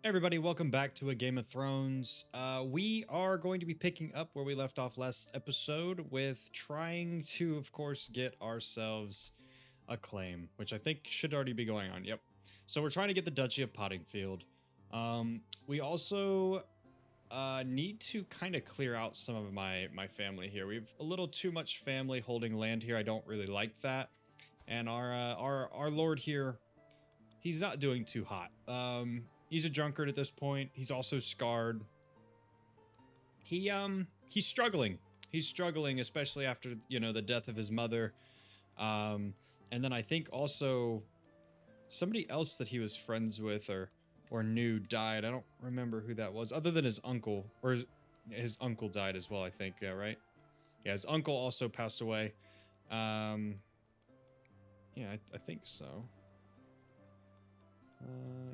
Everybody, welcome back to a Game of Thrones. We are going to be picking up where we left off last episode with trying to, of course, get ourselves a claim, which I think should already be going on. Yep. So we're trying to get the Duchy of Pottingfield. We also need to kind of clear out some of my family here. We have a little too much family holding land here. I don't really like that. And our lord here, he's not doing too hot. He's a drunkard at this point. He's also scarred. He's struggling. He's struggling, especially after, the death of his mother. And then I think also somebody else that he was friends with or knew died. I don't remember who that was, other than his uncle, or his uncle died as well, I think. Yeah, right? Yeah, his uncle also passed away. Yeah, I think so.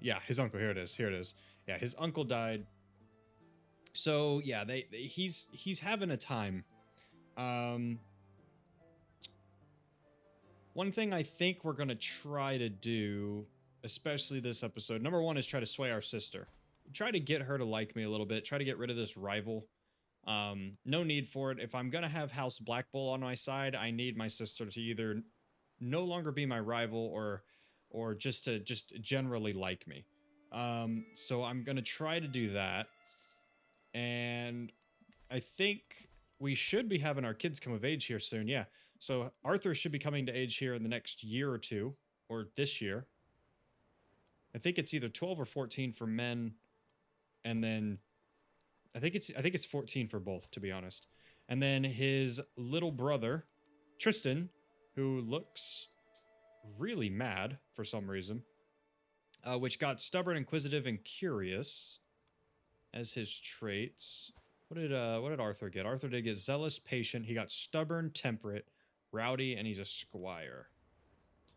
Yeah, his uncle. Here it is. Here it is. Yeah, his uncle died. So yeah, he's having a time. One thing I think we're gonna try to do, especially this episode, number one is try to sway our sister. Try to get her to like me a little bit. Try to get rid of this rival. No need for it. If I'm gonna have House Black Bull on my side, I need my sister to either no longer be my rival or just generally like me. So I'm gonna try to do that, and I think we should be having our kids come of age here soon. Yeah, so Arthur should be coming to age here in the next year or two, or this year. I think it's either 12 or 14 for men, and then I think it's 14 for both, to be honest. And then his little brother, Tristan, who looks really mad for some reason, which got stubborn, inquisitive, and curious as his traits. What did Arthur get? Arthur did get zealous, patient. He got stubborn, temperate, rowdy, and he's a squire.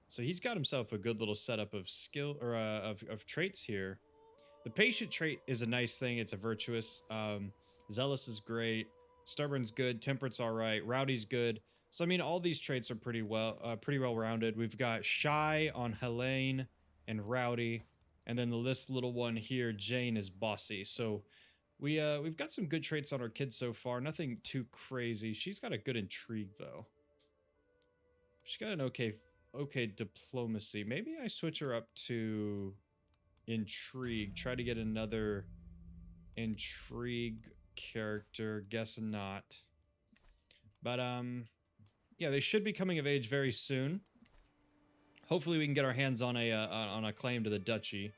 So he's got himself a good little setup of skill or of traits here. The patient trait is a nice thing. It's a virtuous. Zealous is great. Stubborn's good. Temperate's all right. Rowdy's good. So I mean, all these traits are pretty well rounded. We've got shy on Helene and rowdy, and then this little one here, Jane, is bossy. So we've got some good traits on our kids so far. Nothing too crazy. She's got a good intrigue though. She's got an okay diplomacy. Maybe I switch her up to intrigue. Try to get another intrigue character. Guess not. But yeah, they should be coming of age very soon. Hopefully we can get our hands on a claim to the duchy.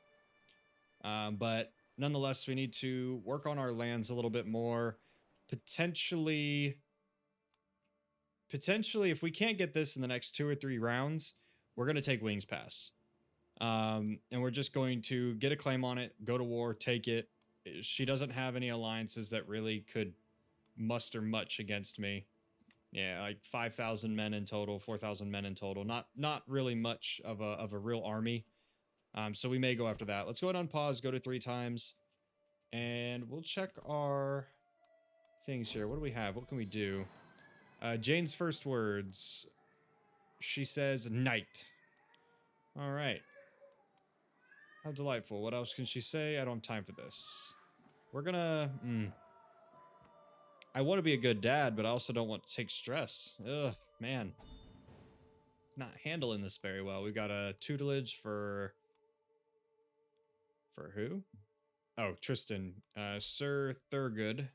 But nonetheless, we need to work on our lands a little bit more. Potentially, if we can't get this in the next 2 or 3 rounds, we're going to take Wings Pass. And we're just going to get a claim on it, go to war, take it. She doesn't have any alliances that really could muster much against me. Yeah, like 5,000 men in total, 4,000 men in total. Not really much of a real army. So we may go after that. Let's go ahead and unpause, go to 3 times, and we'll check our things here. What do we have? What can we do? Jane's first words. She says, "Knight." All right. How delightful. What else can she say? I don't have time for this. We're gonna... I want to be a good dad, but I also don't want to take stress. Ugh, man. It's not handling this very well. We've got a tutelage for... For who? Oh, Tristan. Sir Thurgood.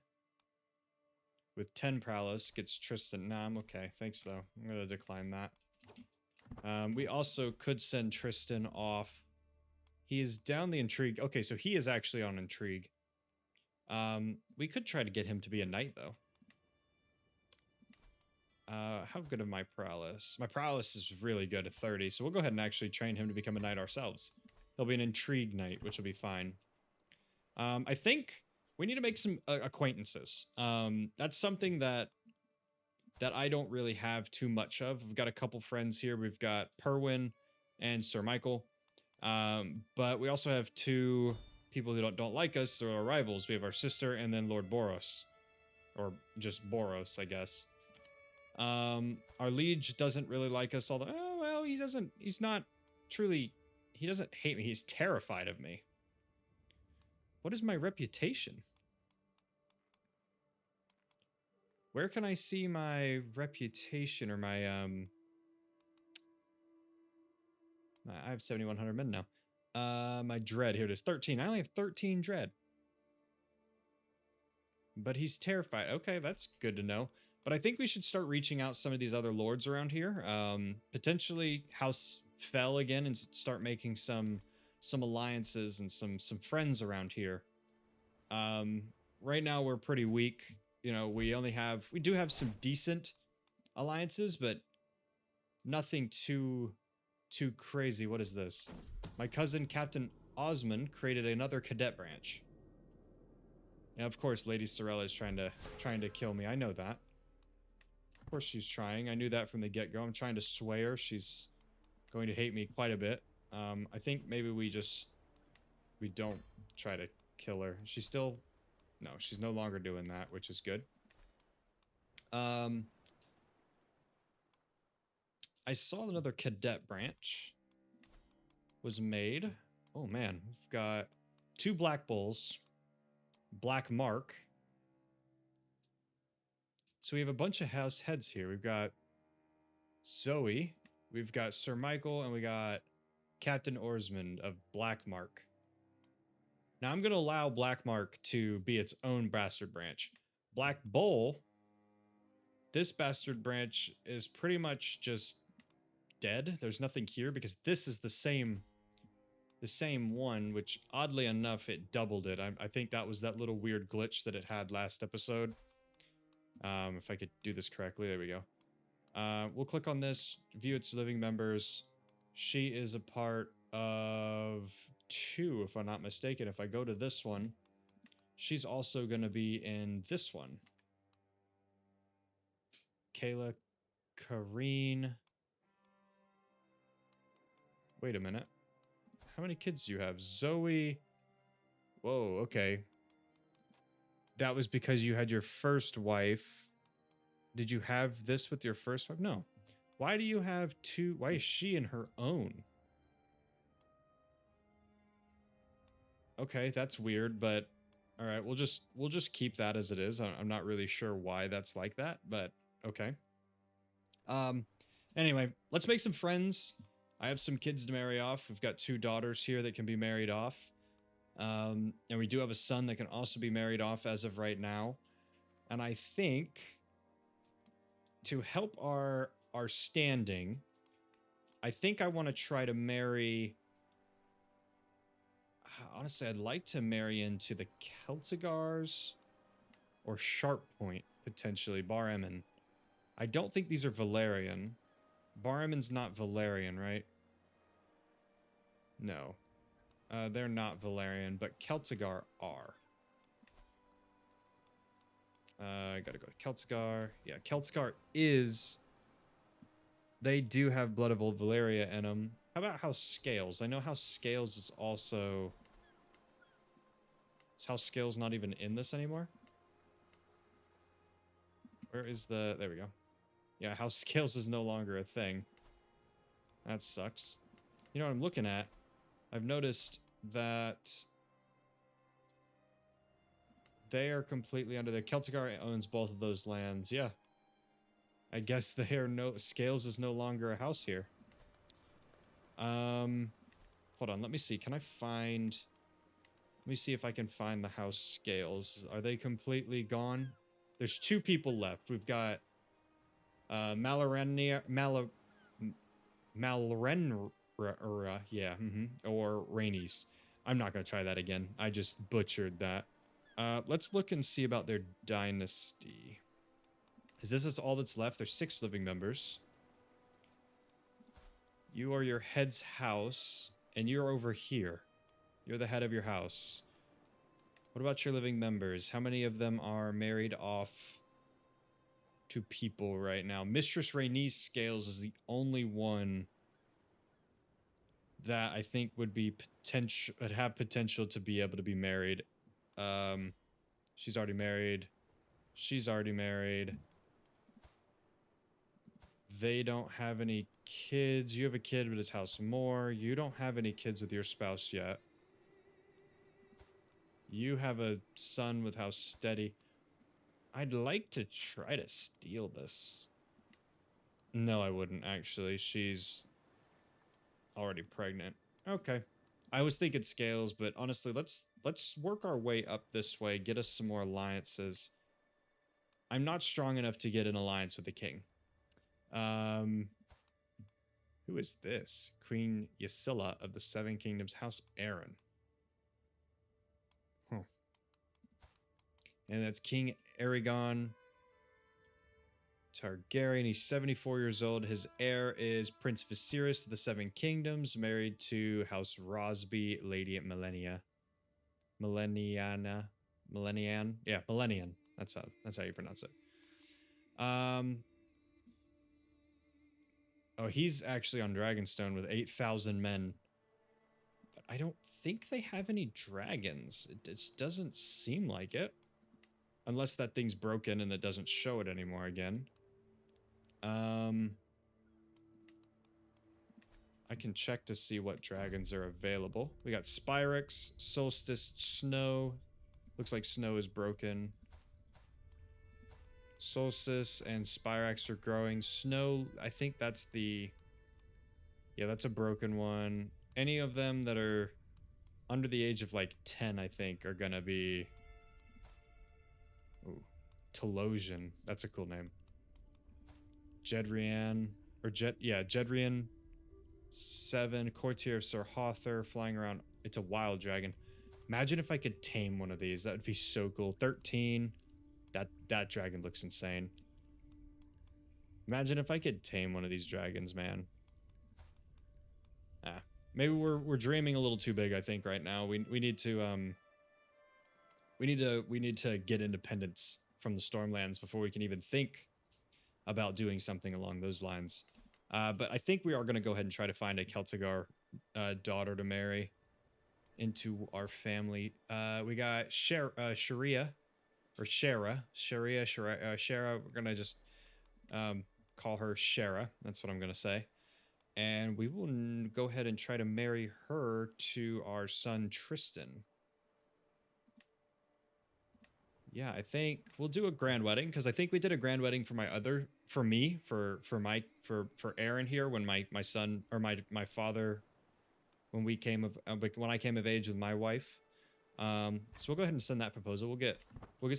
With 10 prowess gets Tristan. Nah, I'm okay. Thanks, though. I'm going to decline that. We also could send Tristan off. He is down the intrigue. Okay, so he is actually on intrigue. We could try to get him to be a knight, though. How good of my prowess? My prowess is really good at 30, so we'll go ahead and actually train him to become a knight ourselves. He'll be an intrigue knight, which will be fine. I think we need to make some acquaintances. That's something that I don't really have too much of. We've got a couple friends here. We've got Perwyn and Sir Michael. But we also have 2 people who don't like us, so our rivals. We have our sister and then Lord Boros. Or just Boros, I guess. Our liege doesn't really like us, although, oh, well, he's not truly, he doesn't hate me, he's terrified of me. What is my reputation? Where can I see my reputation or my I have 7,100 men now. My dread, here it is, 13. I only have 13 dread. But he's terrified. Okay, that's good to know. But I think we should start reaching out some of these other lords around here. Potentially House Fell again and start making some alliances and some friends around here. Right now we're pretty weak. You know, we do have some decent alliances, but nothing too crazy. What is this? My cousin Captain Osmond created another cadet branch. And of course, Lady Sorella is trying to kill me. I know that. Of course she's trying. I knew that from the get-go. I'm trying to sway her. She's going to hate me quite a bit. I think maybe we don't try to kill her. She's still... No, she's no longer doing that, which is good. I saw another cadet branch was made. Oh man, we've got 2 Black Bulls. Black Mark. So we have a bunch of house heads here. We've got Zoe, we've got Sir Michael, and we got Captain Orsmond of Black Mark. Now I'm going to allow Black Mark to be its own bastard branch. Black Bull, this bastard branch is pretty much just dead. There's nothing here because this is the same one, which oddly enough, it doubled it. I think that was that little weird glitch that it had last episode. If I could do this correctly, there we go. We'll click on this, view its living members. She is a part of 2, if I'm not mistaken. If I go to this one, she's also going to be in this one. Kayla, Kareen. Wait a minute. How many kids do you have? Zoe. Whoa, okay. That was because you had your first wife. Did you have this with your first wife? No. Why do you have 2? Why is she in her own? Okay, that's weird, but all right, we'll just keep that as it is. I'm not really sure why that's like that, but okay. Anyway, let's make some friends. I have some kids to marry off. We've got 2 daughters here that can be married off. And we do have a son that can also be married off as of right now. And I think to help our standing, I think I want to try to marry... Honestly, I'd like to marry into the Celtigars or Sharppoint, potentially. Varynden. I don't think these are Valerian. Barman's not Valerian, right? No. They're not Valerian, but Celtigar are. I gotta go to Celtigar. Yeah, Celtigar is... They do have Blood of Old Valeria in them. How about House Scales? I know House Scales is also... Is House Scales not even in this anymore? Where is the... There we go. Yeah, House Scales is no longer a thing. That sucks. You know what I'm looking at? I've noticed that they are completely under there. Celtigar owns both of those lands. Yeah. I guess they are Scales is no longer a house here. Hold on, let me see. Can I find... Let me see if I can find the House Scales. Are they completely gone? There's 2 people left. We've got Malrenra, yeah, or Rainies. I'm not going to try that again. I just butchered that. Let's look and see about their dynasty. Is this all that's left? There's 6 living members. You are your head's house, and you're over here. You're the head of your house. What about your living members? How many of them are married off to people right now? Mistress Rainice Scales is the only one that I think would have potential to be able to be married. She's already married. She's already married. They don't have any kids. You have a kid, but it's House Moore. You don't have any kids with your spouse yet. You have a son with House Steady. I'd like to try to steal this. No, I wouldn't, actually. She's already pregnant. Okay. I was thinking scales, but honestly, let's work our way up this way, get us some more alliances. I'm not strong enough to get an alliance with the king. Who is this? Queen Ysilla of the Seven Kingdoms, House Aeron. Huh. And that's King Aeron Targaryen. He's 74 years old. His heir is Prince Viserys of the Seven Kingdoms, married to House Rosby, Lady Millennia. Millenniana. Millennian? Yeah, Millennian. That's how you pronounce it. Oh, he's actually on Dragonstone with 8,000 men. But I don't think they have any dragons. It just doesn't seem like it. Unless that thing's broken and it doesn't show it anymore again. I can check to see what dragons are available. We got Spyrex, Solstice, Snow. Looks like Snow is broken. Solstice and Spyrex are growing. Snow, I think that's the... Yeah, that's a broken one. Any of them that are under the age of like 10, I think, are gonna be... Ooh, Telosian. That's a cool name. Jedrian. Or Jedrian. 7. Courtier of Sir Hother, flying around. It's a wild dragon. Imagine if I could tame one of these. That would be so cool. 13. That dragon looks insane. Imagine if I could tame one of these dragons, man. Maybe we're dreaming a little too big, I think, right now. We need to get independence from the Stormlands before we can even think about doing something along those lines. But I think we are going to go ahead and try to find a Celtigar daughter to marry into our family. We got Sharia. We're going to just call her Shara. That's what I'm going to say. And we will go ahead and try to marry her to our son Tristan. Yeah, I think we'll do a grand wedding, because I think we did a grand wedding for Aeron here when my son, or my father, when I came of age with my wife. So we'll go ahead and send that proposal. We'll get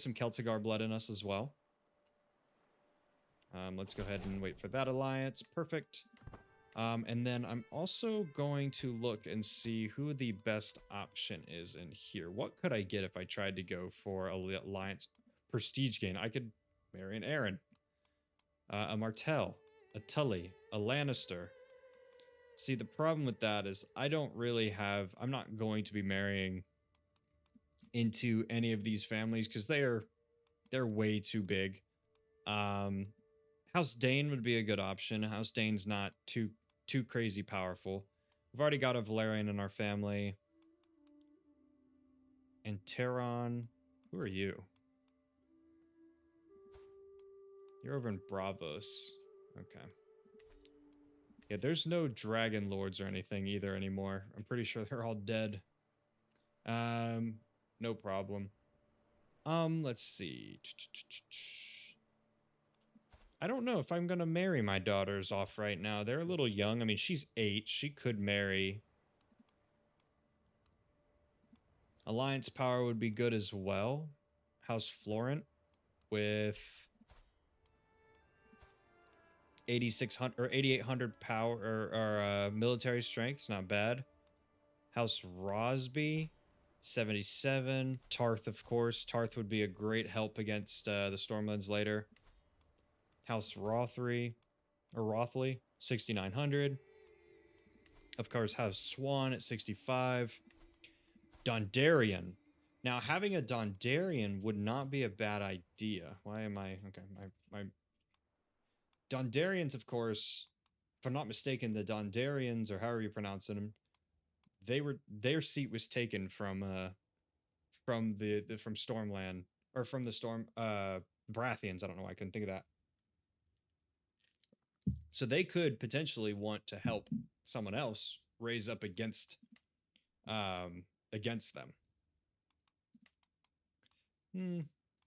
some Celtigar blood in us as well. Let's go ahead and wait for that alliance. Perfect. And then I'm also going to look and see who the best option is in here. What could I get if I tried to go for alliance prestige gain? I could marry an Aeron, a Martell, a Tully, a Lannister. See, the problem with that is I'm not going to be marrying into any of these families because they're way too big. House Dane would be a good option. House Dane's not too crazy powerful. We've already got a Valyrian in our family. And Teron, who are you? You're over in Bravos. Okay. Yeah, there's no dragon lords or anything either anymore. I'm pretty sure they're all dead. No problem. Let's see. I don't know if I'm gonna marry my daughters off right now. They're a little young. I mean, she's 8. She could marry. Alliance power would be good as well. House Florent with 8,600 or 8,800 power or military strength. It's not bad. House Rosby, 77. Tarth, of course. Tarth would be a great help against the Stormlands later. House Rothley, 6,900. Of course, House Swan at 65. Dondarrion. Now, having a Dondarrion would not be a bad idea. Why am I... Okay, my Dondarrions, of course, if I'm not mistaken, the Dondarrions, or however you pronounce them, their seat was taken from Stormland, or from the Baratheons. I don't know why I couldn't think of that. So they could potentially want to help someone else raise up against them.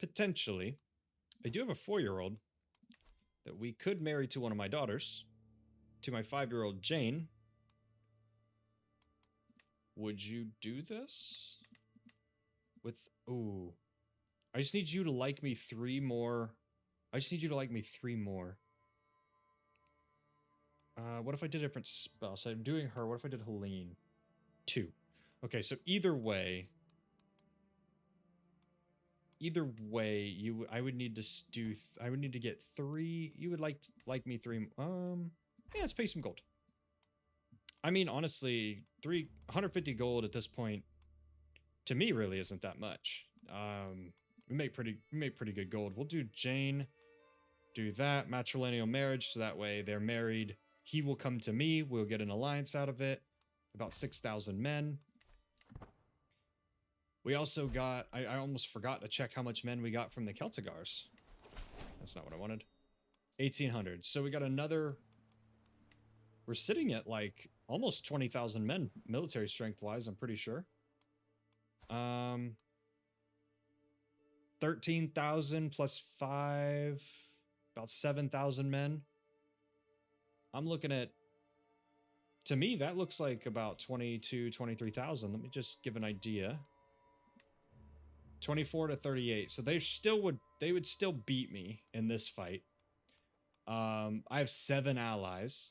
Potentially. I do have a 4-year-old that we could marry to one of my daughters, to my 5-year-old Jane. Would you do this? With, ooh. I just need you to like me 3 more. I just need you to like me 3 more. What if I did a different spell? So I'm doing her. What if I did Helene? 2. Okay, so either way, I would need to do. I would need to get 3. You would like me 3. Yeah, let's pay some gold. I mean, honestly, 150 gold at this point, to me, really isn't that much. We make pretty good gold. We'll do Jane. Do that matrilineal marriage, so that way they're married. He will come to me. We'll get an alliance out of it. About 6,000 men. We also got, I almost forgot to check how much men we got from the Celtigars. That's not what I wanted. 1,800. So we got another, we're sitting at like almost 20,000 men military strength wise, I'm pretty sure. 13,000 plus 5, about 7,000 men. I'm looking at, to me, that looks like about 23,000. Let me just give an idea. 24 to 38. So they would still beat me in this fight. I have 7 allies.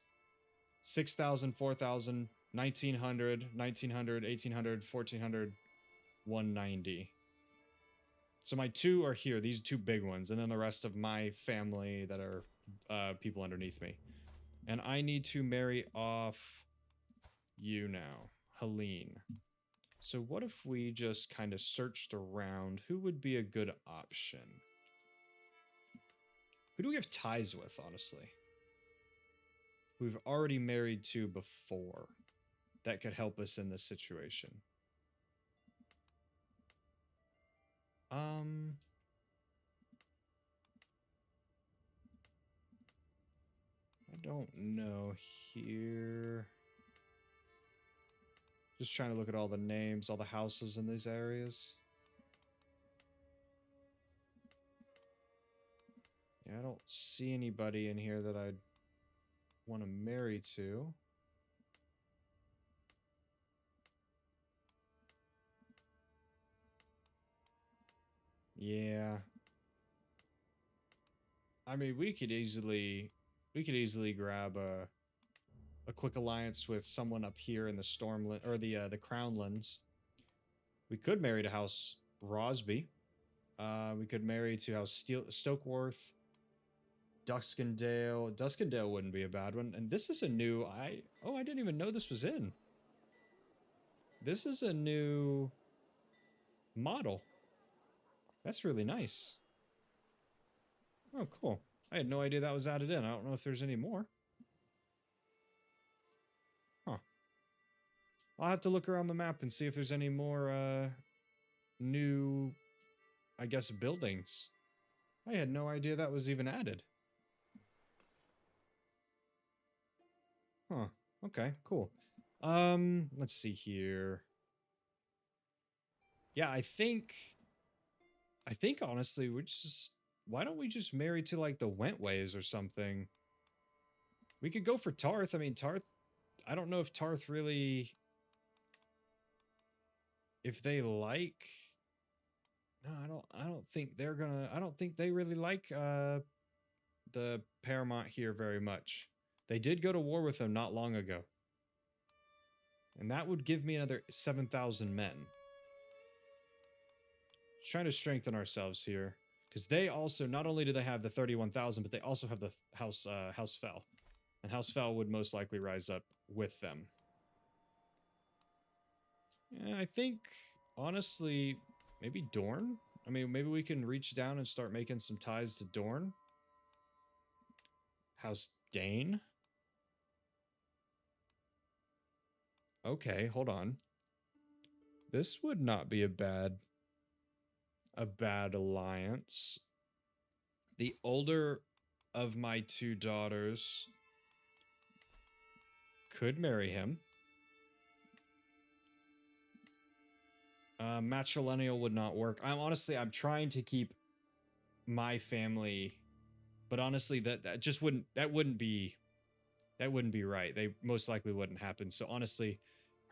6,000, 4,000, 1,900, 1,900, 1,800, 1,400, 190. So my 2 are here, these 2 big ones, and then the rest of my family that are people underneath me. And I need to marry off you now, Helene. So what if we just kind of searched around? Who would be a good option? Who do we have ties with, honestly? We've already married to before. That could help us in this situation. I don't know here. Just trying to look at all the names, all the houses in these areas. Yeah, I don't see anybody in here that I'd want to marry to. Yeah. I mean, we could easily grab a quick alliance with someone up here in the Stormland or the Crownlands. We could marry to House Rosby. We could marry to House Stokeworth. Duskendale. Duskendale wouldn't be a bad one. And this is a new I didn't even know this was in. This is a new model. That's really nice. Oh, cool. I had no idea that was added in. I don't know if there's any more. Huh. I'll have to look around the map and see if there's any more new, I guess, buildings. I had no idea that was even added. Huh. Okay, cool. Let's see here. Yeah, I think honestly, why don't we just marry to like the Wentways or something? We could go for Tarth. I mean, Tarth, I don't know if Tarth really, if they like, no, I don't think they're gonna, I don't think they really like the Paramount here very much. They did go to war with them not long ago. And that would give me another 7,000 men. Just trying to strengthen ourselves here. Because they also, not only do they have the 31,000, but they also have the House Fel. And House Fel would most likely rise up with them. Yeah, I think, honestly, maybe Dorne? I mean, maybe we can reach down and start making some ties to Dorne. House Dane? Okay, hold on. This would not be a bad alliance. The older of my 2 daughters could marry him. Matrilineal would not work. I'm trying to keep my family, but honestly, that wouldn't be right. They most likely wouldn't happen. So honestly,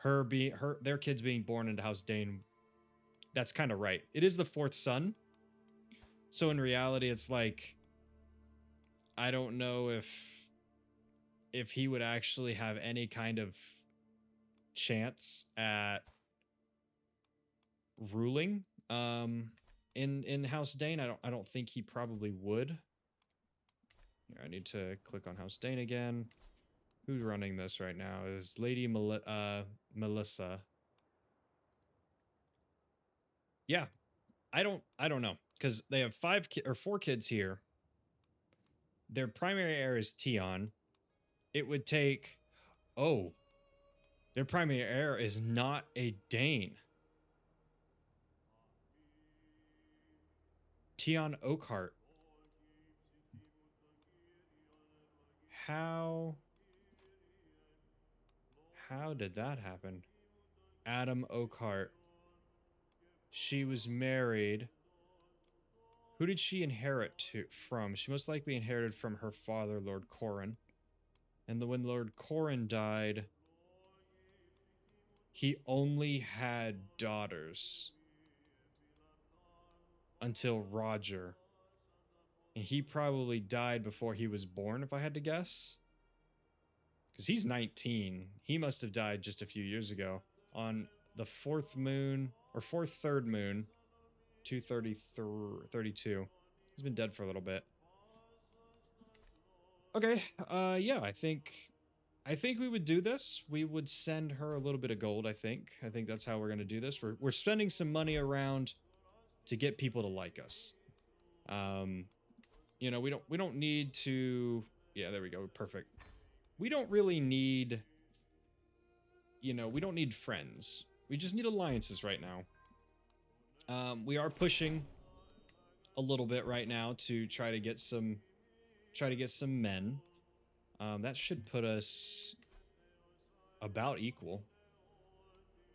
their kids being born into House Dane, that's kind of right. It is the fourth son. So in reality, it's like, I don't know if he would actually have any kind of chance at ruling in House Dane. I don't think he probably would. Here, I need to click on House Dane again. Who's running this right now is Lady Melissa. Yeah, I don't know, because they have 4 kids here. Their primary heir is Tion. It would take, oh, their primary heir is not a Dane. Tion Oakhart. How did that happen? Adam Oakhart. She was married. Who did she inherit from? She most likely inherited from her father, Lord Corrin. And when Lord Corrin died, he only had daughters until Roger. And he probably died before he was born, if I had to guess. Because he's 19. He must have died just a few years ago. On the 4th moon, or 3rd moon, 232. He's been dead for a little bit. Okay, yeah, I think we would do this. We would send her a little bit of gold, I think. I think that's how we're going to do this. We're spending some money around to get people to like us. You know, we don't need to, yeah, there we go. Perfect. We don't really need, you know, we don't need friends. We just need alliances right now. We are pushing a little bit right now to try to get some men. That should put us about equal.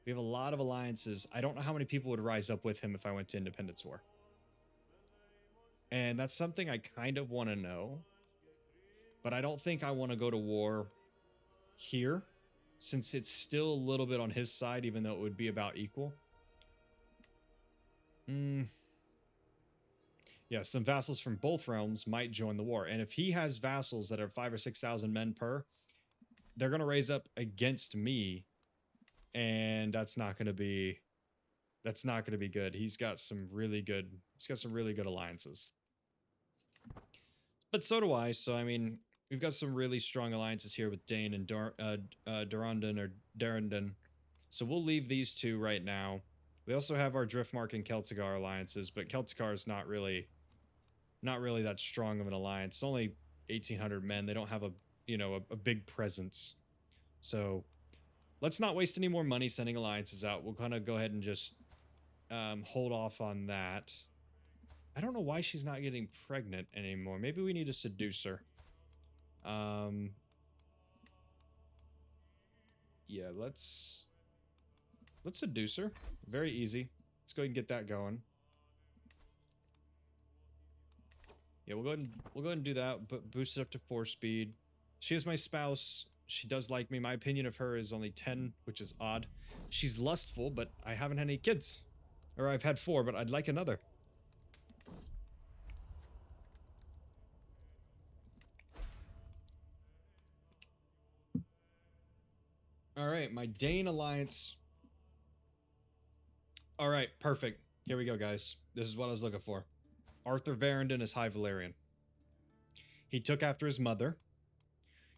We have a lot of alliances. I don't know how many people would rise up with him if I went to Independence War. And that's something I kind of want to know. But I don't think I want to go to war here, since it's still a little bit on his side, even though it would be about equal. Yeah, some vassals from both realms might join the war. And if he has vassals that are 5,000 or 6,000 men per, they're going to raise up against me. And that's not going to be good. He's got some really good alliances. But so do I. So, I mean, we've got some really strong alliances here with Dane and Varynden. So we'll leave these two right now. We also have our Driftmark and Celtigar alliances, but Celtigar is not really that strong of an alliance. It's only 1,800 men. They don't have a big presence. So let's not waste any more money sending alliances out. We'll kind of go ahead and just hold off on that. I don't know why she's not getting pregnant anymore. Maybe we need to seduce her. Yeah, let's seduce her. Very easy. Let's go ahead and get that going. Yeah, we'll go ahead and do that, but boost it up to 4 speed. She is my spouse. She does like me. My opinion of her is only 10, which is odd. She's lustful, but I haven't had any kids. Or I've had 4, but I'd like another. Alright, my Dane alliance. Alright, perfect. Here we go, guys. This is what I was looking for. Arthur Varynden is High Valyrian. He took after his mother.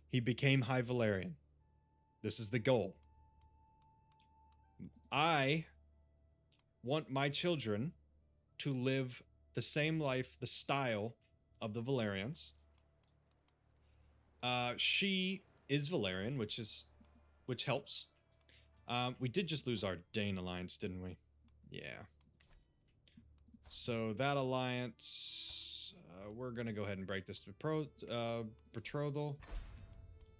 He became High Valyrian. This is the goal. I want my children to live the same life, the style of the Valyrians. She is Valyrian, which helps. We did just lose our Dane alliance, didn't we? Yeah. So that alliance, we're gonna go ahead and break this betrothal.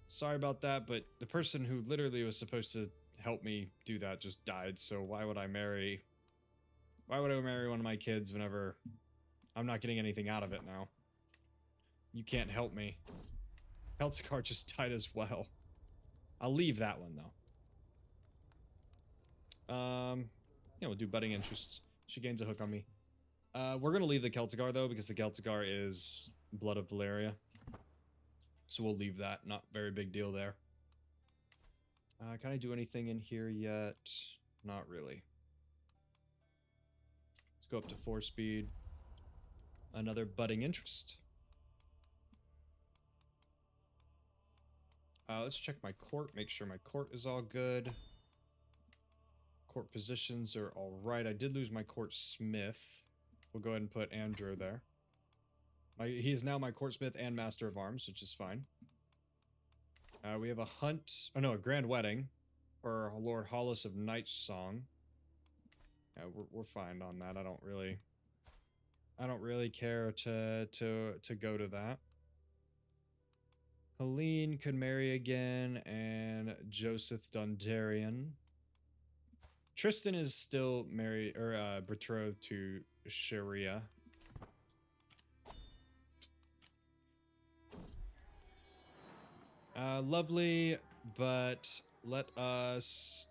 Sorry about that, but the person who literally was supposed to help me do that just died, so why would I marry Why would I marry one of my kids whenever I'm not getting anything out of it now? You can't help me. Peltzcar just died as well. I'll leave that one, though. Yeah, we'll do budding interests. She gains a hook on me. We're gonna leave the Celtigar, though, because the Celtigar is Blood of Valeria. So we'll leave that. Not very big deal there. Can I do anything in here yet? Not really. Let's go up to 4 speed. Another budding interest. Let's check my court, make sure my court is all good. Court positions are all right. I did lose my court smith. We'll go ahead and put Andrew there. He is now my court smith and master of arms, which is fine. We have a hunt, oh no, a grand wedding for Lord Hollis of Night Song. Yeah, we're fine on that. I don't really care to go to that. Helene could marry again, and Joseph Dundarian. Tristan is still married or betrothed to Sharia. Lovely, but let us.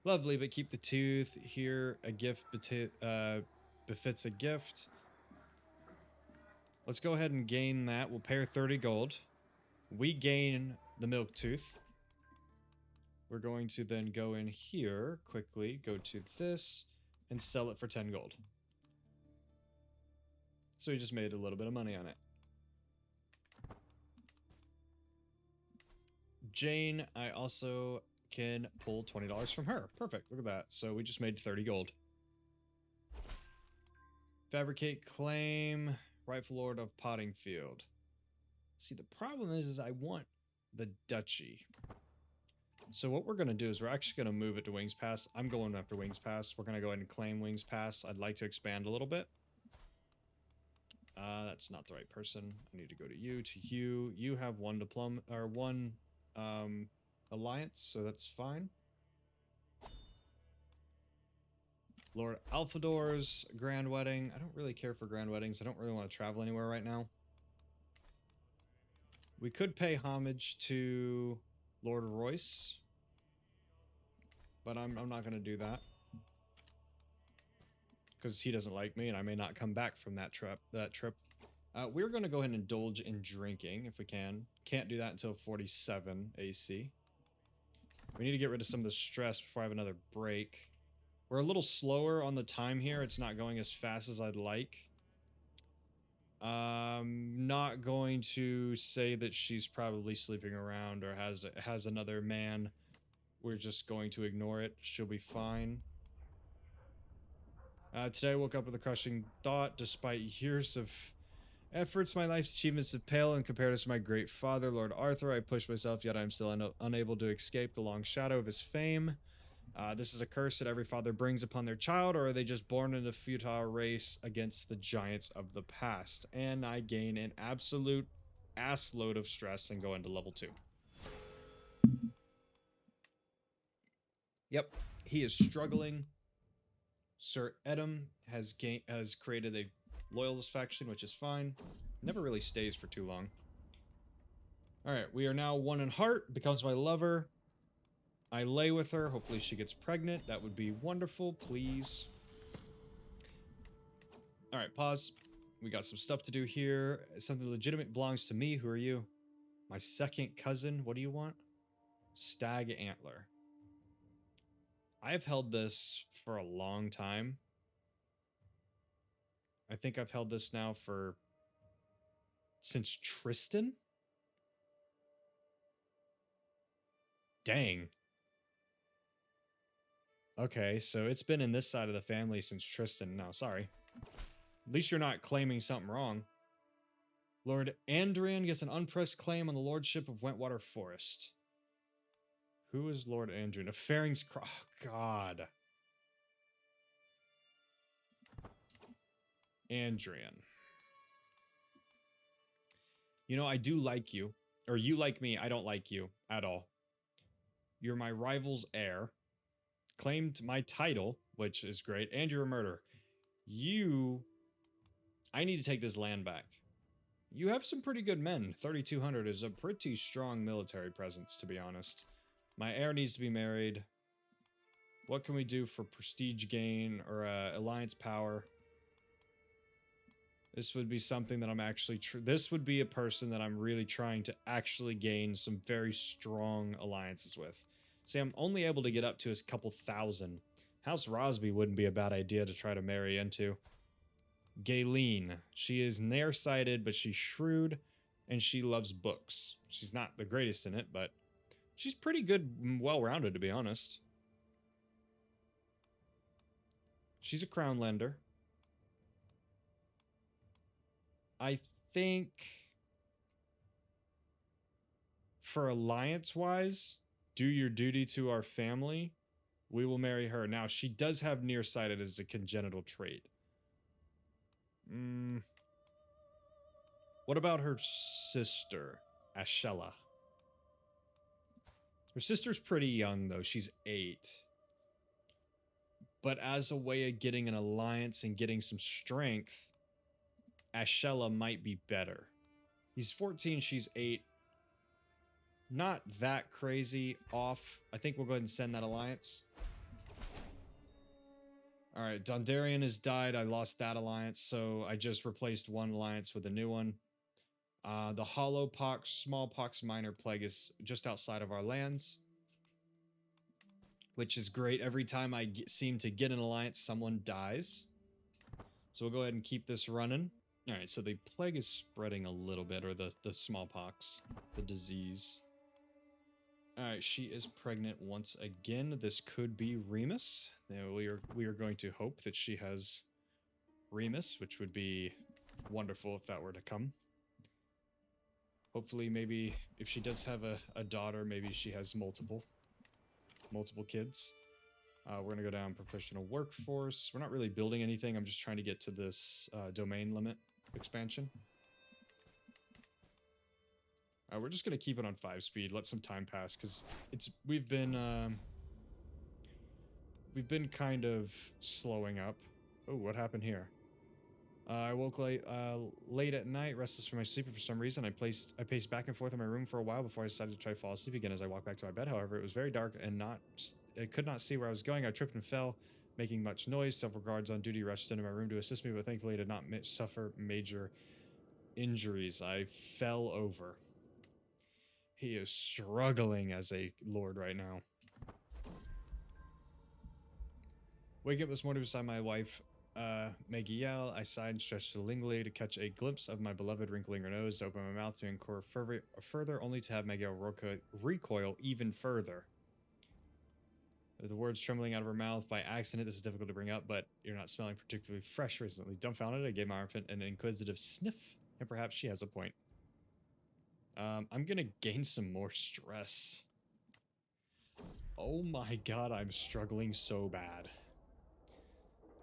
Lovely, but keep the tooth here. A gift befits a gift. Let's go ahead and gain that. We'll pay her 30 gold. We gain the milk tooth. We're going to then go in here quickly, go to this, and sell it for 10 gold. So we just made a little bit of money on it. Jane, I also can pull $20 from her. Perfect, look at that. So we just made 30 gold. Fabricate claim, rightful lord of Pottingfield. See, the problem is I want the duchy. So what we're going to do is we're actually going to move it to Wings Pass. I'm going after Wings Pass. We're going to go ahead and claim Wings Pass. I'd like to expand a little bit. That's not the right person. I need to go to you, You have one diploma, or one alliance, so that's fine. Lord Alphador's grand wedding. I don't really care for grand weddings. I don't really want to travel anywhere right now. We could pay homage to Lord Royce, but I'm not going to do that because he doesn't like me and I may not come back from that trip. We're going to go ahead and indulge in drinking if we can. Can't do that until 47 AC. We need to get rid of some of the stress before I have another break. We're a little slower on the time here. It's not going as fast as I'd like. Not going to say that she's probably sleeping around or has another man. We're just going to ignore it. She'll be fine. Today I woke up with a crushing thought. Despite years of efforts, my life's achievements have paled in comparison to my great father, Lord Arthur. I push myself, yet I'm still unable to escape the long shadow of his fame. This is a curse that every father brings upon their child, or are they just born in a futile race against the giants of the past? And I gain an absolute ass load of stress and go into level 2. Yep, he is struggling. Sir Edom has created a loyalist faction, which is fine. Never really stays for too long. Alright, we are now one in heart, becomes my lover. I lay with her. Hopefully she gets pregnant. That would be wonderful, please. Alright, pause. We got some stuff to do here. Something legitimate belongs to me. Who are you? My second cousin. What do you want? Stag Antler. I've held this for a long time. I think I've held this now since Tristan? Dang. Okay, so it's been in this side of the family since Tristan. No, sorry. At least you're not claiming something wrong. Lord Andrian gets an unpressed claim on the lordship of Wentwater Forest. Who is Lord Andrian? A Faring's Cross. Oh, God. Andrian. You know, I do like you. Or you like me. I don't like you at all. You're my rival's heir. claimed my title, which is great, and you're a murderer. I need to take this land back. You have some pretty good men. 3,200 is a pretty strong military presence, to be honest. My heir needs to be married. What can we do for prestige gain or alliance power? This would be something that I'm actually... This would be a person that I'm really trying to actually gain some very strong alliances with. See, I'm only able to get up to a couple thousand. House Rosby wouldn't be a bad idea to try to marry into. Galen. She is nearsighted, but she's shrewd, and she loves books. She's not the greatest in it, but she's pretty good and well-rounded, to be honest. She's a crown lender. I think for alliance-wise, do your duty to our family. We will marry her. Now, she does have nearsighted as a congenital trait. What about her sister, Ashella? Her sister's pretty young, though. She's 8. But as a way of getting an alliance and getting some strength, Ashella might be better. He's 14, she's 8. Not that crazy off. I think we'll go ahead and send that alliance. Alright, Dondarrion has died. I lost that alliance, so I just replaced one alliance with a new one. The Hollow Pox, Smallpox, Minor Plague is just outside of our lands, which is great. Every time I seem to get an alliance, someone dies. So we'll go ahead and keep this running. Alright, so the plague is spreading a little bit, or the smallpox, the disease. Alright, she is pregnant once again. This could be Remus. Now, we are going to hope that she has Remus, which would be wonderful if that were to come. Hopefully, maybe if she does have a daughter, maybe she has multiple kids. We're going to go down professional workforce. We're not really building anything. I'm just trying to get to this domain limit expansion. We're just going to keep it on 5 speed. Let some time pass because we've been kind of slowing up. Oh, what happened here? I woke late at night, restless from my sleep, and for some reason I paced back and forth in my room for a while before I decided to try to fall asleep again. As I walked back to my bed, however, it was very dark and I could not see where I was going. I tripped and fell, making much noise. Several guards on duty rushed into my room to assist me, but thankfully I did not suffer major injuries. I fell over. He is struggling as a lord right now. Waking up this morning beside my wife, Megiel, I sighed and stretched lingly to catch a glimpse of my beloved wrinkling her nose, to open my mouth to inquire further, only to have Megiel recoil even further. The words trembling out of her mouth by accident. This is difficult to bring up, but you're not smelling particularly fresh recently. Dumbfounded, I gave my armpit an inquisitive sniff, and perhaps she has a point. I'm gonna gain some more stress. Oh my god, I'm struggling so bad.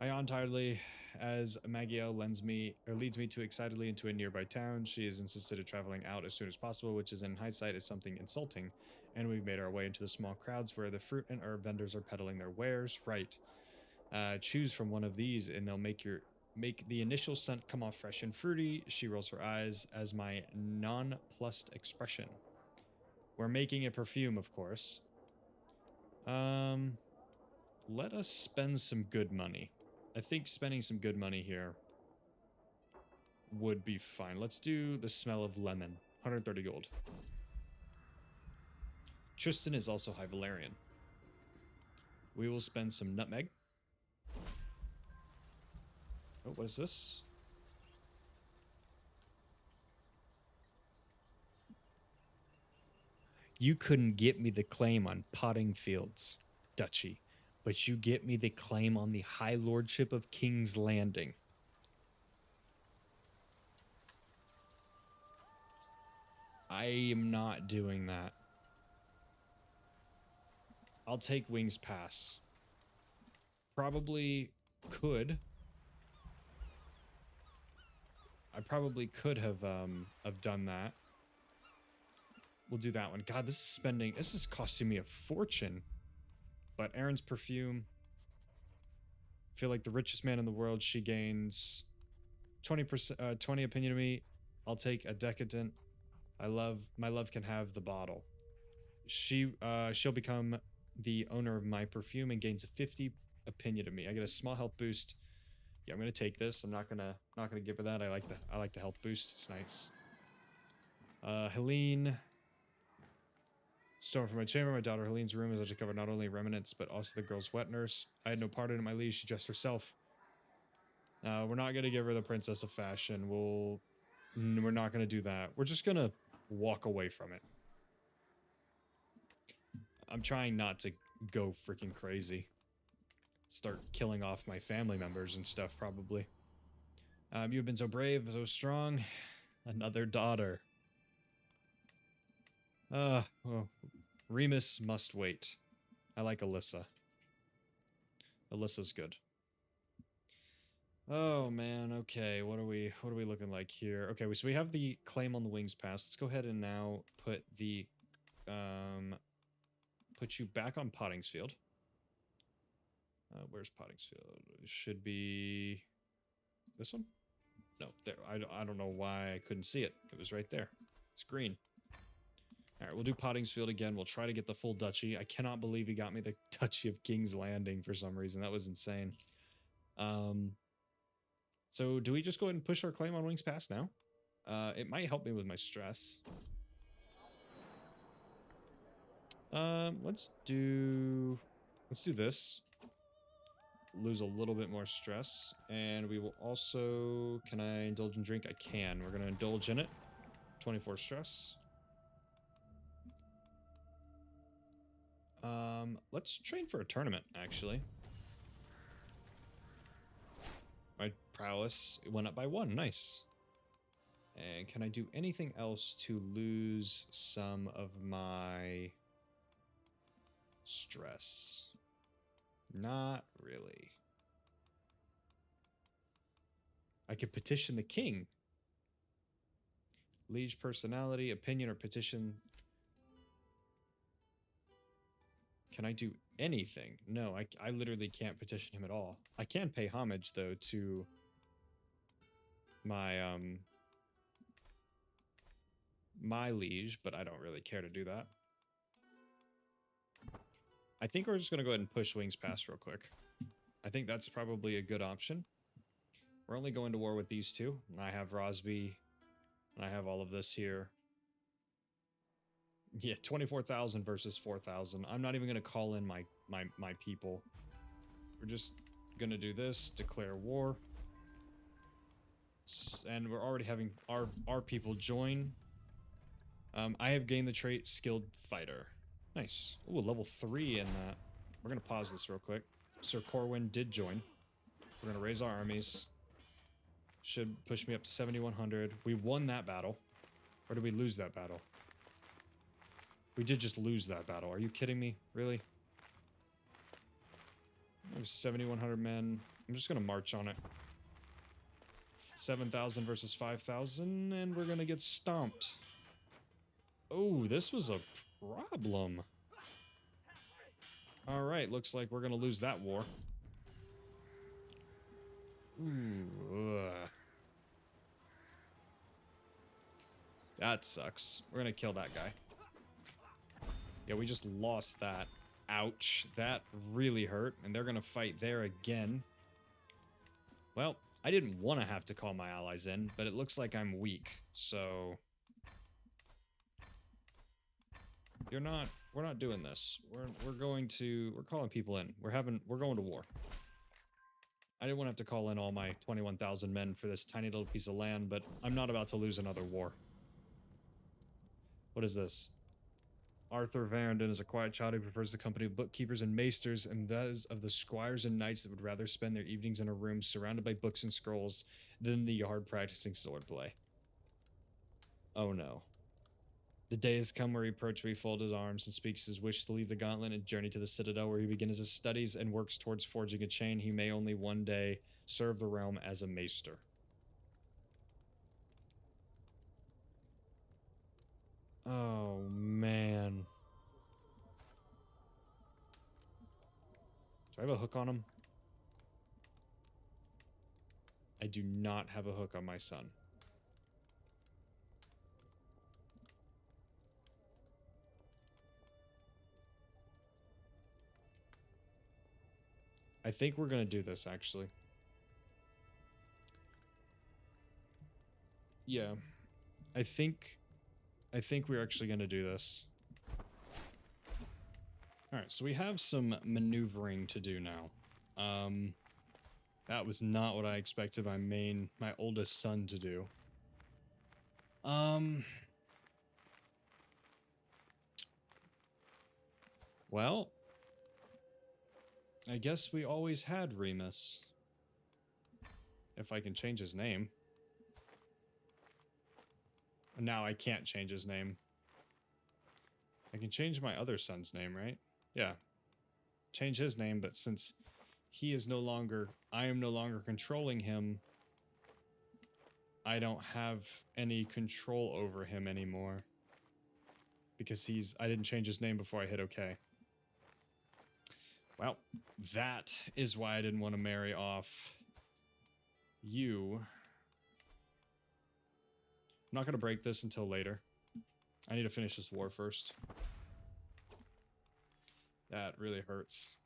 I yawn tiredly as Megiel leads me too excitedly into a nearby town. She has insisted on traveling out as soon as possible, which is in hindsight is something insulting, and we've made our way into the small crowds where the fruit and herb vendors are peddling their wares. Right. Choose from one of these and they'll make the initial scent come off fresh and fruity. She rolls her eyes as my nonplussed expression. We're making a perfume, of course. Let us spend some good money. I think spending some good money here would be fine. Let's do the smell of lemon. 130 gold. Tristan is also high Valerian. We will spend some nutmeg. Oh, what is this? You couldn't get me the claim on Potting Fields, Duchy, but you get me the claim on the High Lordship of King's Landing. I am not doing that. I'll take Wings Pass. Probably could. I probably could have done that. We'll do that one. God, this is costing me a fortune. But Aeron's perfume. Feel like the richest man in the world. She gains 20%, 20 opinion of me. I'll take a decadent. My love can have the bottle. She'll become the owner of my perfume and gains a 50 opinion of me. I get a small health boost. Yeah, I'm gonna take this. I'm not gonna give her that. I like the health boost. It's nice. Helene. Storm from my chamber. My daughter Helene's room is to cover not only remnants but also the girl's wet nurse. I had no part in it, my liege. She dressed herself. We're not gonna give her the princess of fashion. We're not gonna do that. We're just gonna walk away from it. I'm trying not to go freaking crazy. Start killing off my family members and stuff, probably. You have been so brave, so strong. Another daughter. Well, Remus must wait. I like Alyssa. Alyssa's good. Oh man, okay, what are we looking like here? Okay, so we have the claim on the wings pass. Let's go ahead and now put the put you back on Pottingsfield. Where's Pottingsfield? It should be this one? No, there. I don't know why I couldn't see it. It was right there. It's green. Alright, we'll do Pottingsfield again. We'll try to get the full duchy. I cannot believe he got me the Duchy of King's Landing for some reason. That was insane. So do we just go ahead and push our claim on Wings Pass now? It might help me with my stress. Let's do this. Lose a little bit more stress. And we will also... Can I indulge in drink? I can. We're going to indulge in it. 24 stress. Let's train for a tournament, actually. My prowess went up by 1. Nice. And can I do anything else to lose some of my stress? Not really. I could petition the king. Liege personality, opinion, or petition. Can I do anything? No, I literally can't petition him at all. I can pay homage, though, to my, my liege, but I don't really care to do that. I think we're just going to go ahead and push Wings Pass real quick. I think that's probably a good option. We're only going to war with these two. I have Rosby, and I have all of this here. Yeah, 24,000 versus 4,000. I'm not even going to call in my people. We're just going to do this, declare war. And we're already having our people join. I have gained the trait Skilled Fighter. Nice. Ooh, level 3 in that. We're going to pause this real quick. Sir Corwin did join. We're going to raise our armies. Should push me up to 7,100. We won that battle. Or did we lose that battle? We did just lose that battle. Are you kidding me? Really? There's 7,100 men. I'm just going to march on it. 7,000 versus 5,000, and we're going to get stomped. Oh, this was a problem. Alright, looks like we're going to lose that war. Ooh, ugh. That sucks. We're going to kill that guy. Yeah, we just lost that. Ouch. That really hurt. And they're going to fight there again. Well, I didn't want to have to call my allies in, but it looks like I'm weak. So... we're not doing this. We're calling people in. We're going to war. I didn't want to have to call in all my 21,000 men for this tiny little piece of land, but I'm not about to lose another war. What is this? Arthur Varynden is a quiet child who prefers the company of bookkeepers and maesters, and those of the squires and knights that would rather spend their evenings in a room surrounded by books and scrolls than the yard practicing swordplay. Oh no. The day has come where he approaches, folds his arms, and speaks his wish to leave the gauntlet and journey to the citadel where he begins his studies and works towards forging a chain. He may only one day serve the realm as a maester. Oh, man. Do I have a hook on him? I do not have a hook on my son. I think we're gonna do this, actually. Yeah. I think we're actually gonna do this. Alright, so we have some maneuvering to do now. That was not what I expected my oldest son to do. Well, I guess we always had Remus. If I can change his name. Now I can't change his name. I can change my other son's name, right? Yeah. Change his name, but since he is no longer, I am no longer controlling him, I don't have any control over him anymore. Because I didn't change his name before I hit OK. Well, that is why I didn't want to marry off you. I'm not going to break this until later. I need to finish this war first. That really hurts.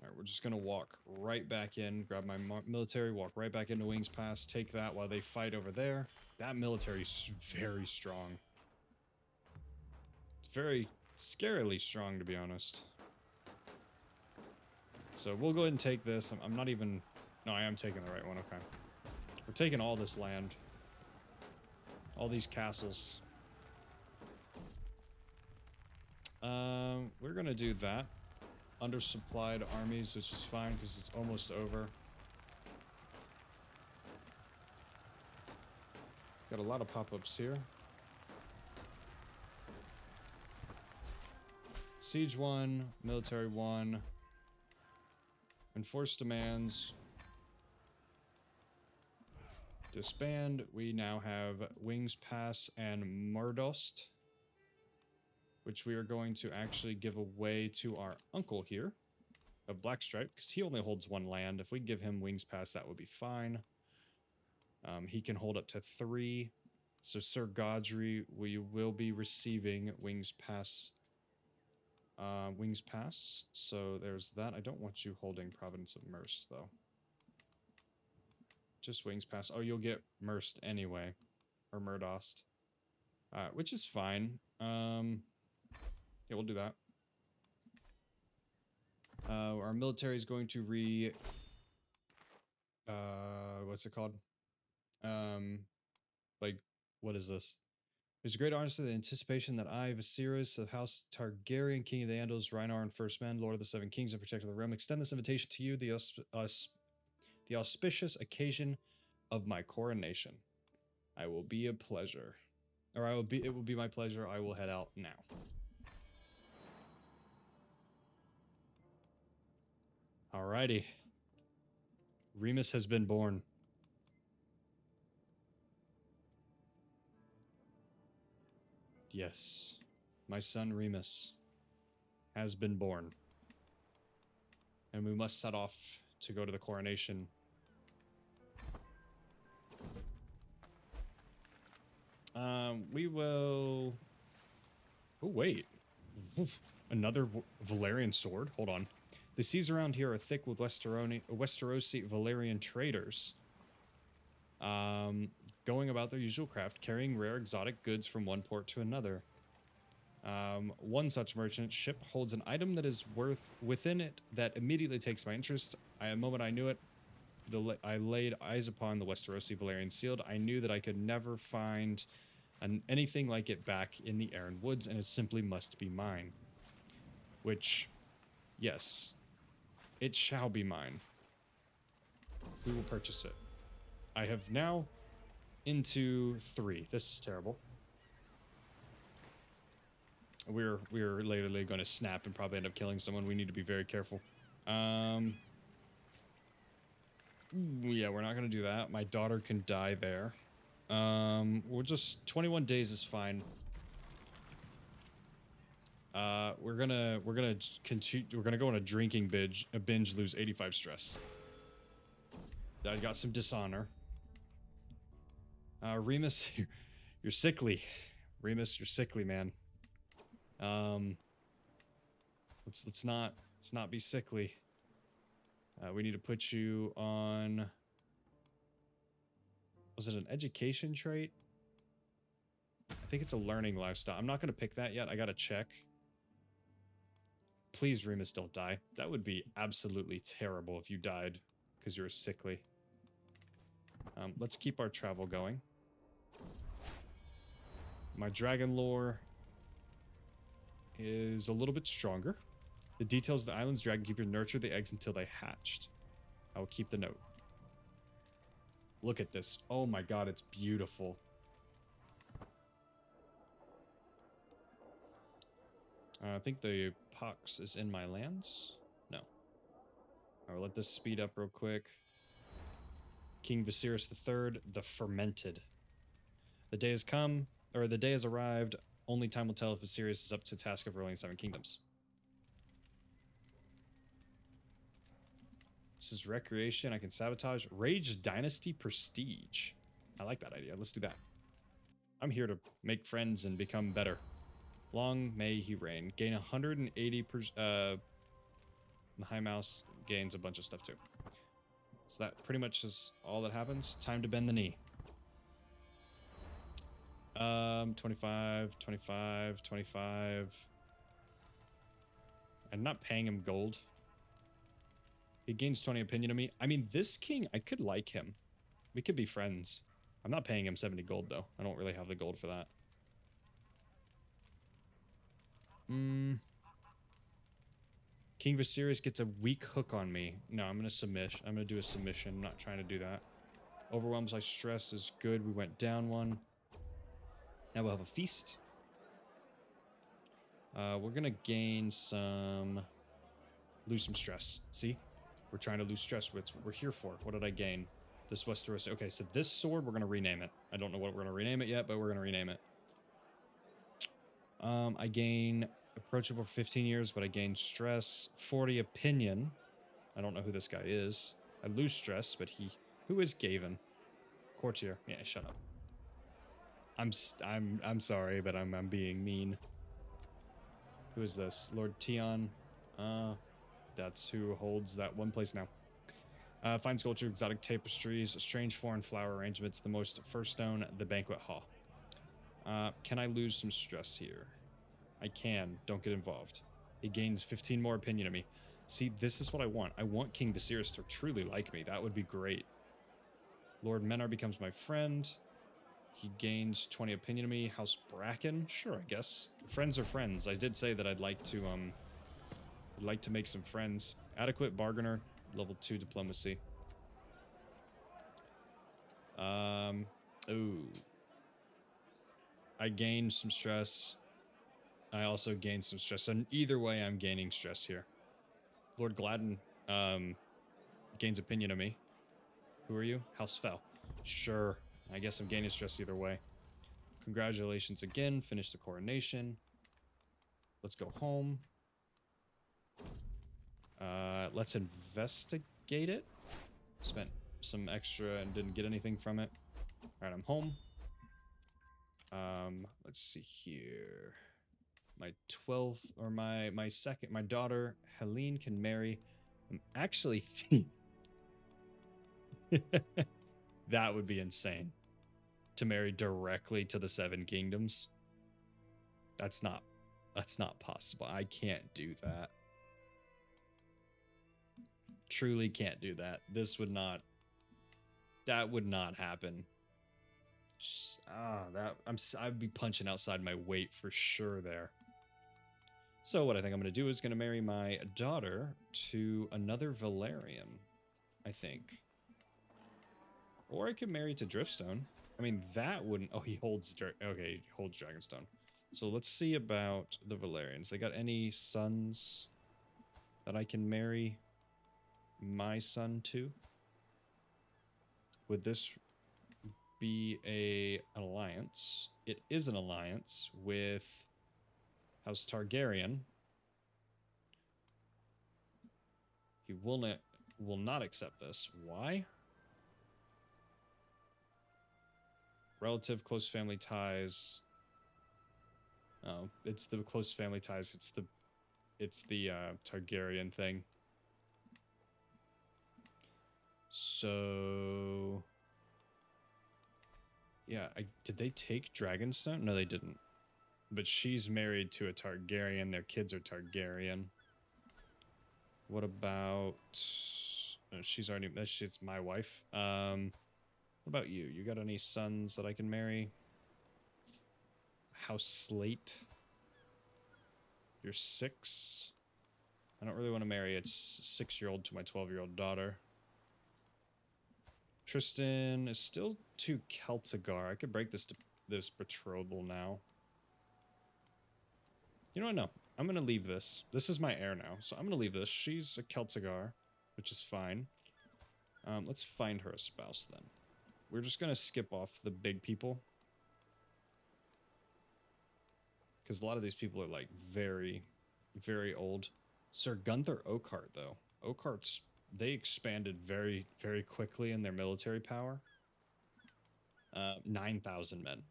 Alright, we're just going to walk right back in, grab my military, walk right back into Wings Pass, take that while they fight over there. That military is very strong. It's very scarily strong, to be honest. So we'll go ahead and take this. I'm not even... No, I am taking the right one, okay. We're taking all this land. All these castles. We're gonna do that. Undersupplied armies, which is fine because it's almost over. Got a lot of pop-ups here. Siege 1, military 1. Enforced demands. Disband. We now have Wings Pass and Mordost, which we are going to actually give away to our uncle here of Blackstripe, because he only holds 1 land. If we give him Wings Pass, that would be fine. He can hold up to 3. So Sir Godry, we will be receiving Wings Pass. Wings Pass. So there's that. I don't want you holding Province of Merst, though. Just Wings Pass. Oh, you'll get Merst anyway. Or Murdost. Which is fine. Yeah, we'll do that. Our military is going to what's it called? Like, what is this? There's a great honor to the anticipation that I, Viserys, of House Targaryen, King of the Andals, Rhinar and First Men, Lord of the Seven Kings, and Protector of the Realm, extend this invitation to you, the auspicious occasion of my coronation. I will be a pleasure. Or it will be my pleasure. I will head out now. Alrighty. Remus has been born. Yes. My son Remus has been born. And we must set off to go to the coronation. We will... Oh, wait. Oof. Another Valyrian sword? Hold on. The seas around here are thick with Westerosi Valyrian traders. Going about their usual craft, carrying rare exotic goods from one port to another. One such merchant ship holds an item that is within it that immediately takes my interest. The moment I knew it, I laid eyes upon the Westerosi Valyrian sealed. I knew that I could never find anything like it back in the Aeron woods, and it simply must be mine. Which, yes, it shall be mine. We will purchase it. I have now into 3. This is terrible. We're literally going to snap and probably end up killing someone. We need to be very careful. Yeah, we're not going to do that. My daughter can die there. We're just 21 days is fine. We're gonna continue. We're gonna go on a drinking binge, lose 85 stress. I got some dishonor. Remus, you're sickly. Remus, you're sickly, man. Let's not be sickly. We need to put you on. Was it an education trait? I think it's a learning lifestyle. I'm not gonna pick that yet. I gotta check. Please, Remus, don't die. That would be absolutely terrible if you died because you were sickly. Let's keep our travel going. My dragon lore is a little bit stronger. The details of the island's dragon keeper nurture the eggs until they hatched. I will keep the note. Look at this. Oh my god, it's beautiful. I think the pox is in my lands. No. Alright, let this speed up real quick. King Viserys III, the Fermented. The day has come, or the day has arrived. Only time will tell if Viserys is up to the task of ruling 7 kingdoms. This is recreation. I can sabotage. Rage Dynasty Prestige. I like that idea. Let's do that. I'm here to make friends and become better. Long may he reign. Gain 180 the High Mouse gains a bunch of stuff too. So that pretty much is all that happens. Time to bend the knee. 25, 25, 25. I'm not paying him gold. He gains 20 opinion of me. I mean, this king, I could like him. We could be friends. I'm not paying him 70 gold, though. I don't really have the gold for that. King Viserys gets a weak hook on me. No, I'm going to submit. I'm going to do a submission. I'm not trying to do that. Overwhelms by stress is good. We went down one. Now we'll have a feast. We're going to gain some... Lose some stress. See? We're trying to lose stress. That's what we're here for. What did I gain? This Westeros. Okay, so this sword, we're going to rename it. I don't know what we're going to rename it yet, but we're going to rename it. I gain approachable for 15 years, but I gain stress. 40 opinion. I don't know who this guy is. I lose stress, but he... Who is Gavin? Courtier. Yeah, shut up. I'm sorry, but I'm being mean. Who is this? Lord Tion. That's who holds that one place now. Fine sculpture, exotic tapestries, strange foreign flower arrangements, the most first stone, the banquet hall. Can I lose some stress here? I can. Don't get involved. He gains 15 more opinion of me. See, this is what I want. I want King Viserys to truly like me. That would be great. Lord Menor becomes my friend. He gains 20 opinion of me. House Bracken? Sure, I guess. Friends are friends. I did say that I'd like to make some friends. Adequate bargainer, level 2 diplomacy. Ooh. I gained some stress. I also gained some stress. So either way, I'm gaining stress here. Lord Gladden gains opinion of me. Who are you? House Fell. Sure. I guess I'm gaining stress either way. Congratulations again. Finish the coronation. Let's go home. Let's investigate it. Spent some extra and didn't get anything from it. Alright, I'm home. Let's see here. My 12th, or my daughter, Helene, can marry. I'm actually that would be insane. To marry directly to the 7 kingdoms. That's not possible. I can't do that. Truly can't do that. That would not happen. I'd be punching outside my weight for sure there. So what I think I'm going to do is going to marry my daughter to another Valyrian, I think. Or I could marry to Driftstone. I mean, that wouldn't... Oh, he holds... Okay, he holds Dragonstone. So let's see about the Valyrians. They got any sons that I can marry my son to? Would this be an alliance? It is an alliance with House Targaryen. He will not accept this. Why? Relative close family ties. Oh, it's the close family ties. It's the Targaryen thing. So yeah, did they take Dragonstone? No, they didn't. But she's married to a Targaryen. Their kids are Targaryen. What about... Oh, she's already... She's my wife. What about you? You got any sons that I can marry? House Slate. You're 6. I don't really want to marry a 6-year-old to my 12-year-old daughter. Tristan is still too Celtigar. I could break this betrothal now. You know what? No. I'm going to leave this. This is my heir now, so I'm going to leave this. She's a Celtigar, which is fine. Let's find her a spouse then. We're just going to skip off the big people. Because a lot of these people are, like, very, very old. Sir Gunther Oakheart, though. Oakheart's... They expanded very, very quickly in their military power. 9,000 men.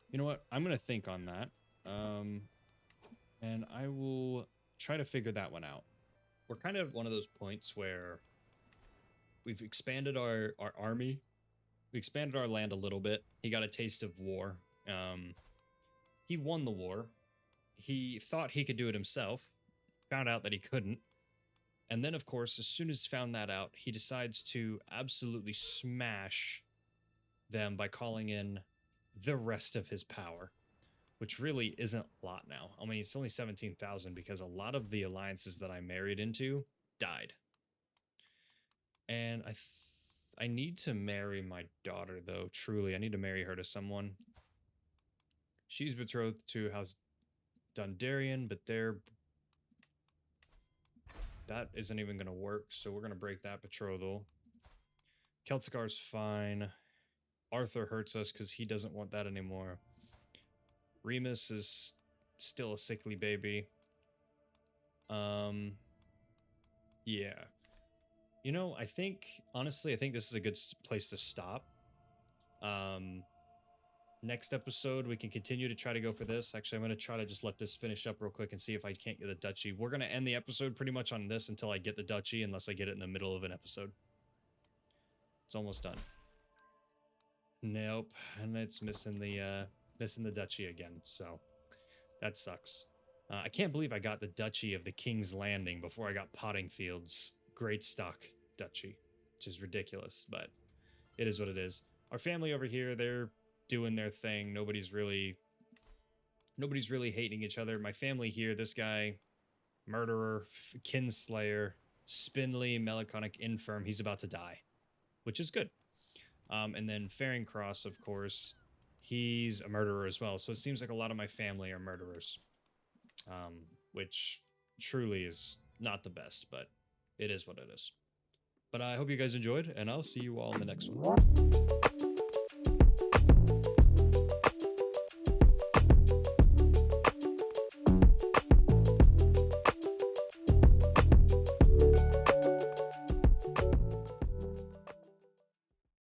You know what? I'm going to think on that. And I will try to figure that one out. We're kind of one of those points where we've expanded our army. We expanded our land a little bit. He got a taste of war. He won the war. He thought he could do it himself. Found out that he couldn't. And then, of course, as soon as found that out, he decides to absolutely smash them by calling in the rest of his power, which really isn't a lot now. I mean, it's only 17,000 because a lot of the alliances that I married into died. And I need to marry my daughter, though, truly. I need to marry her to someone. She's betrothed to House Dondarrion, but that isn't even going to work, so we're going to break that betrothal. Celtigar's fine. Arthur hurts us because he doesn't want that anymore. Remus is still a sickly baby. Yeah. You know, honestly, I think this is a good place to stop. Next episode, we can continue to try to go for this. Actually, I'm going to try to just let this finish up real quick and see if I can't get the duchy. We're going to end the episode pretty much on this until I get the duchy, unless I get it in the middle of an episode. It's almost done. Nope, and it's missing the duchy again, so that sucks. I can't believe I got the duchy of the King's Landing before I got Pottingfield's Great Stock duchy, which is ridiculous, but it is what it is. Our family over here, they're doing their thing. Nobody's really hating each other. My family here, this guy, murderer, kinslayer, spindly, melancholic, infirm, he's about to die, which is good. And then Faring Cross, of course, he's a murderer as well. So it seems like a lot of my family are murderers, which truly is not the best, but it is what it is. But I hope you guys enjoyed, and I'll see you all in the next one.